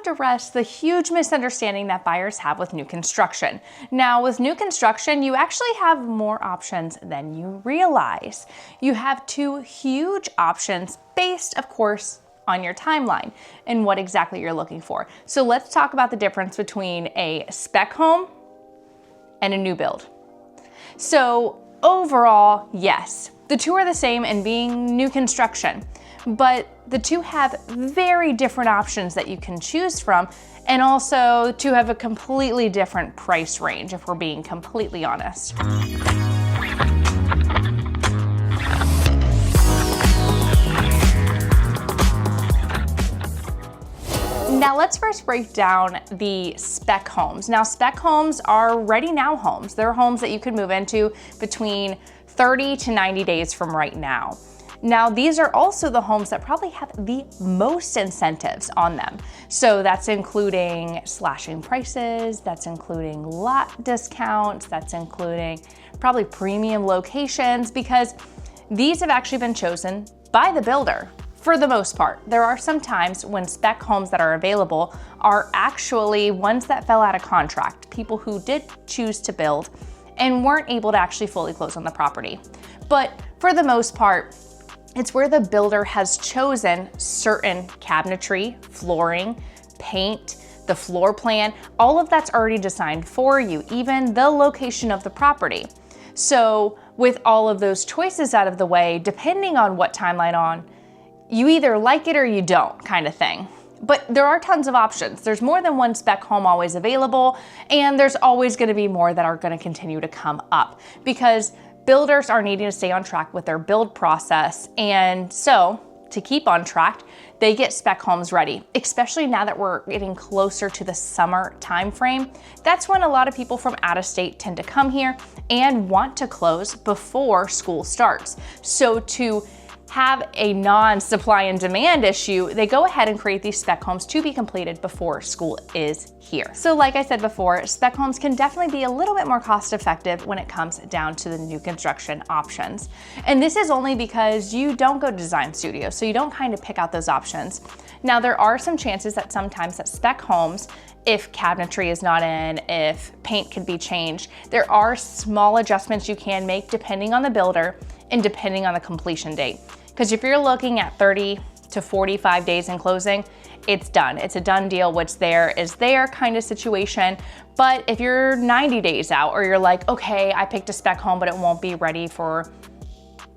address the huge misunderstanding that buyers have with new construction. Now, with new construction, you actually have more options than you realize. You have two huge options based, of course, on your timeline and what exactly you're looking for. So let's talk about the difference between a spec home and a new build. So overall, yes, the two are the same in being new construction, but the two have very different options that you can choose from, and also two have a completely different price range, if we're being completely honest. Now let's first break down the spec homes. Now spec homes are ready now homes. They're homes that you could move into between 30 to 90 days from right now. Now these are also the homes that probably have the most incentives on them. So that's including slashing prices, that's including lot discounts, that's including probably premium locations, because these have actually been chosen by the builder. For the most part, there are some times when spec homes that are available are actually ones that fell out of contract, people who did choose to build and weren't able to actually fully close on the property. But for the most part, it's where the builder has chosen certain cabinetry, flooring, paint, the floor plan, all of that's already designed for you, even the location of the property. So with all of those choices out of the way, depending on what timeline on, you either like it or you don't, kind of thing. But there are tons of options. There's more than one spec home always available, and there's always gonna be more that are gonna continue to come up because builders are needing to stay on track with their build process. And so to keep on track, they get spec homes ready, especially now that we're getting closer to the summer timeframe. That's when a lot of people from out of state tend to come here and want to close before school starts. So to have a non-supply and demand issue, they go ahead and create these spec homes to be completed before school is here. So like I said before, spec homes can definitely be a little bit more cost effective when it comes down to the new construction options. And this is only because you don't go to design studio, so you don't kind of pick out those options. Now there are some chances that sometimes that spec homes, if cabinetry is not in, if paint could be changed, there are small adjustments you can make depending on the builder and depending on the completion date. Because if you're looking at 30 to 45 days in closing, it's done. It's a done deal. What's there is there kind of situation. But if you're 90 days out, or you're like, okay, I picked a spec home, but it won't be ready for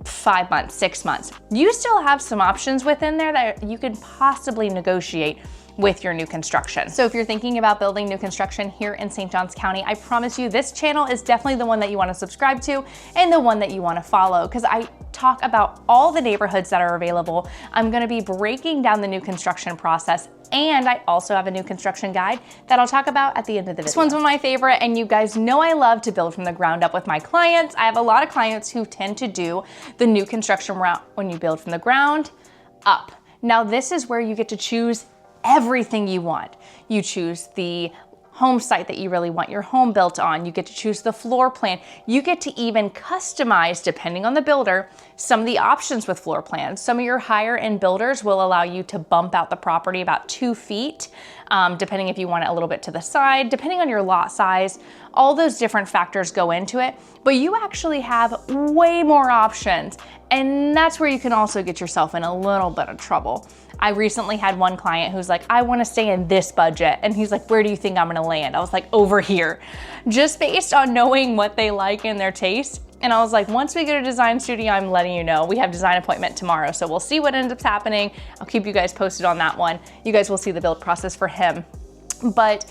5 months, 6 months, you still have some options within there that you can possibly negotiate with your new construction. So if you're thinking about building new construction here in St. Johns County, I promise you this channel is definitely the one that you want to subscribe to and the one that you want to follow, because I talk about all the neighborhoods that are available. I'm going to be breaking down the new construction process, and I also have a new construction guide that I'll talk about at the end of the video. This one's one of my favorite, and you guys know I love to build from the ground up with my clients. I have a lot of clients who tend to do the new construction route when you build from the ground up. Now this is where you get to choose everything you want. You choose the home site that you really want your home built on. You get to choose the floor plan. You get to even customize, depending on the builder, some of the options with floor plans. Some of your higher end builders will allow you to bump out the property about 2 feet, depending if you want it a little bit to the side, depending on your lot size. All those different factors go into it, but you actually have way more options. And that's where you can also get yourself in a little bit of trouble. I recently had one client who's like, I want to stay in this budget. And he's like, where do you think I'm going to land? I was like, over here, just based on knowing what they like and their taste. And I was like, once we go to design studio, I'm letting you know. We have design appointment tomorrow. So we'll see what ends up happening. I'll keep you guys posted on that one. You guys will see the build process for him. But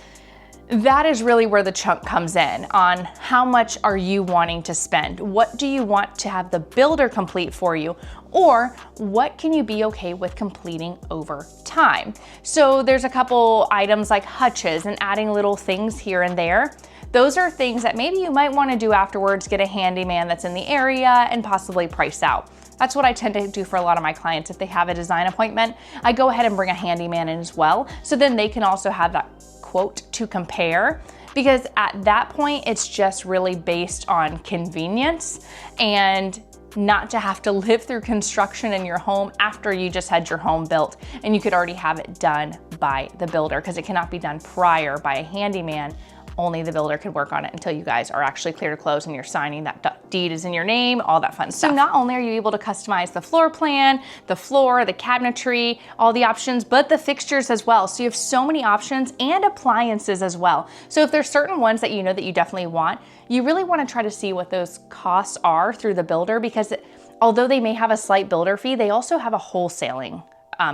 that is really where the chunk comes in on how much are you wanting to spend? What do you want to have the builder complete for you? Or what can you be okay with completing over time? So there's a couple items like hutches and adding little things here and there. Those are things that maybe you might want to do afterwards, get a handyman that's in the area and possibly price out. That's what I tend to do for a lot of my clients. If they have a design appointment, I go ahead and bring a handyman in as well. So then they can also have that quote to compare, because at that point, it's just really based on convenience and not to have to live through construction in your home after you just had your home built and you could already have it done by the builder because it cannot be done prior by a handyman. Only the builder could work on it until you guys are actually clear to close and you're signing that deed is in your name, all that fun stuff. So not only are you able to customize the floor plan, the floor, the cabinetry, all the options, but the fixtures as well. So you have so many options and appliances as well. So if there's certain ones that you know that you definitely want, you really want to try to see what those costs are through the builder, because although they may have a slight builder fee, they also have a wholesaling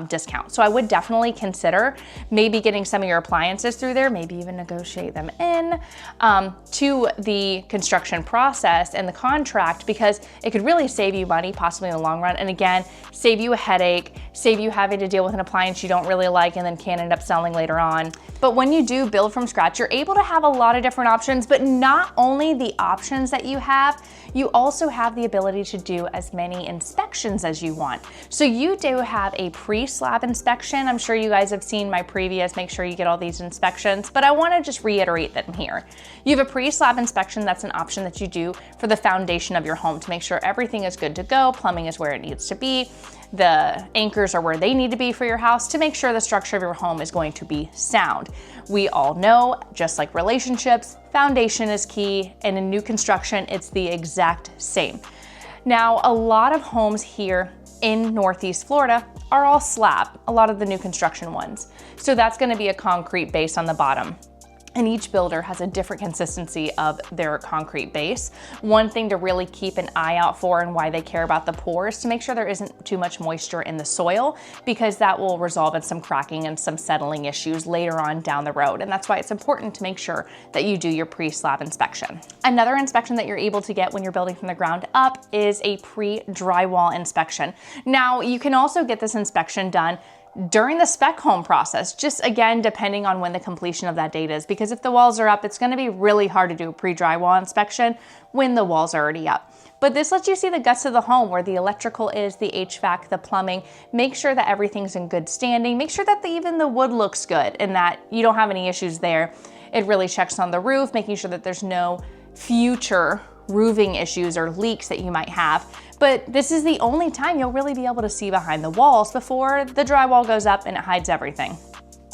discount. So I would definitely consider maybe getting some of your appliances through there, maybe even negotiate them in to the construction process and the contract, because it could really save you money possibly in the long run. And again, save you a headache, save you having to deal with an appliance you don't really like and then can end up selling later on. But when you do build from scratch, you're able to have a lot of different options, but not only the options that you have, you also have the ability to do as many inspections as you want. So you do have a pre-slab inspection. I'm sure you guys have seen my previous, make sure you get all these inspections, but I wanna just reiterate them here. You have a pre-slab inspection. That's an option that you do for the foundation of your home to make sure everything is good to go, plumbing is where it needs to be, the anchors are where they need to be for your house to make sure the structure of your home is going to be sound. We all know, just like relationships, foundation is key, and in new construction, it's the exact same. Now, a lot of homes here in Northeast Florida are all slab, a lot of the new construction ones. So that's gonna be a concrete base on the bottom. And each builder has a different consistency of their concrete base. One thing to really keep an eye out for and why they care about the pour is to make sure there isn't too much moisture in the soil, because that will resolve in some cracking and some settling issues later on down the road. And that's why it's important to make sure that you do your pre-slab inspection. Another inspection that you're able to get when you're building from the ground up is a pre-drywall inspection. Now, you can also get this inspection done during the spec home process, just again, depending on when the completion of that date is, because if the walls are up, it's gonna be really hard to do a pre-drywall inspection when the walls are already up. But this lets you see the guts of the home, where the electrical is, the HVAC, the plumbing. Make sure that everything's in good standing. Make sure that even the wood looks good and that you don't have any issues there. It really checks on the roof, making sure that there's no future roofing issues or leaks that you might have. But this is the only time you'll really be able to see behind the walls before the drywall goes up and it hides everything.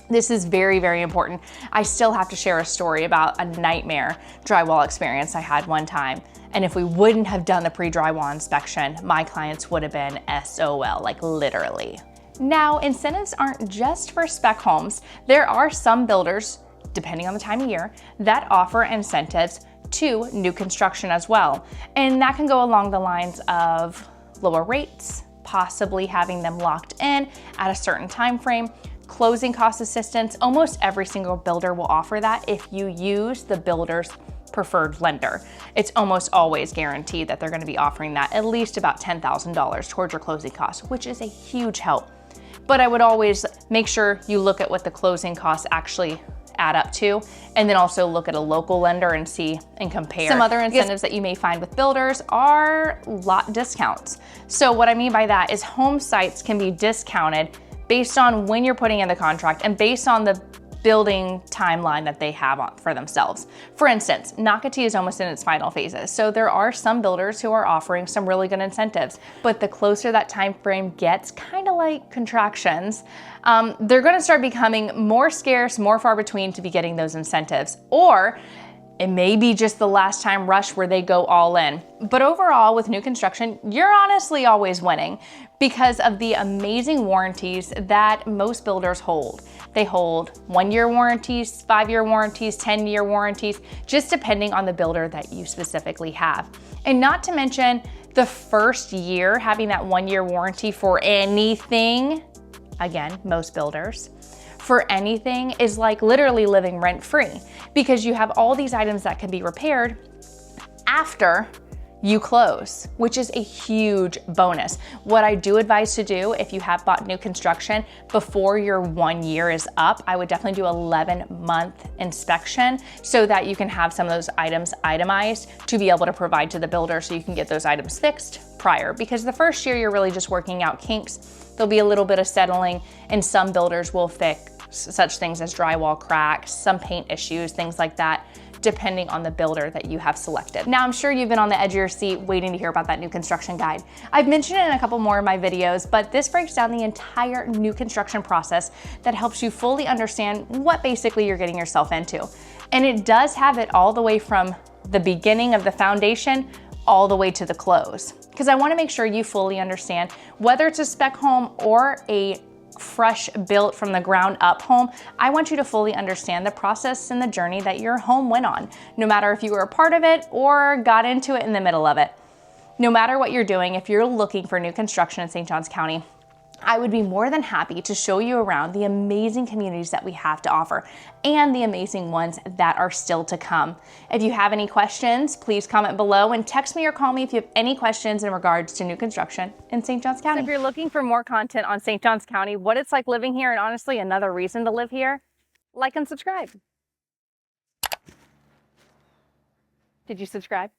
This is very, very important. I still have to share a story about a nightmare drywall experience I had one time. And if we wouldn't have done the pre-drywall inspection, my clients would have been SOL, like literally. Now, incentives aren't just for spec homes. There are some builders, depending on the time of year, that offer incentives to new construction as well. And that can go along the lines of lower rates, possibly having them locked in at a certain time frame, closing cost assistance. Almost every single builder will offer that if you use the builder's preferred lender. It's almost always guaranteed that they're gonna be offering that, at least about $10,000 towards your closing costs, which is a huge help. But I would always make sure you look at what the closing costs actually add up to, and then also look at a local lender and see and compare. Some other incentives that you may find with builders are lot discounts. So what I mean by that is home sites can be discounted based on when you're putting in the contract and based on the building timeline that they have for themselves. For instance, Nocatee is almost in its final phases. So there are some builders who are offering some really good incentives, but the closer that time frame gets, kind of like contractions, they're gonna start becoming more scarce, more far between to be getting those incentives. Or it may be just the last time rush where they go all in. But overall, with new construction, you're honestly always winning because of the amazing warranties that most builders hold. They hold 1-year warranties, 5-year warranties, 10-year warranties, just depending on the builder that you specifically have. And not to mention the first year having that 1-year warranty for anything, again, most builders, for anything is like literally living rent-free, because you have all these items that can be repaired after you close, which is a huge bonus. What I do advise to do if you have bought new construction before your 1 year is up, I would definitely do 11-month inspection so that you can have some of those items itemized to be able to provide to the builder so you can get those items fixed prior. Because the first year you're really just working out kinks. There'll be a little bit of settling, and some builders will fix such things as drywall cracks, some paint issues, things like that, depending on the builder that you have selected. Now, I'm sure you've been on the edge of your seat waiting to hear about that new construction guide. I've mentioned it in a couple more of my videos, but this breaks down the entire new construction process that helps you fully understand what basically you're getting yourself into. And it does have it all the way from the beginning of the foundation all the way to the close. Because I want to make sure you fully understand whether it's a spec home or a fresh built from the ground up home, I want you to fully understand the process and the journey that your home went on, no matter if you were a part of it or got into it in the middle of it. No matter what you're doing, if you're looking for new construction in St. Johns County, I would be more than happy to show you around the amazing communities that we have to offer and the amazing ones that are still to come. If you have any questions, please comment below and text me or call me if you have any questions in regards to new construction in St. Johns County. So if you're looking for more content on St. Johns County, what it's like living here, and honestly another reason to live here, like and subscribe. Did you subscribe?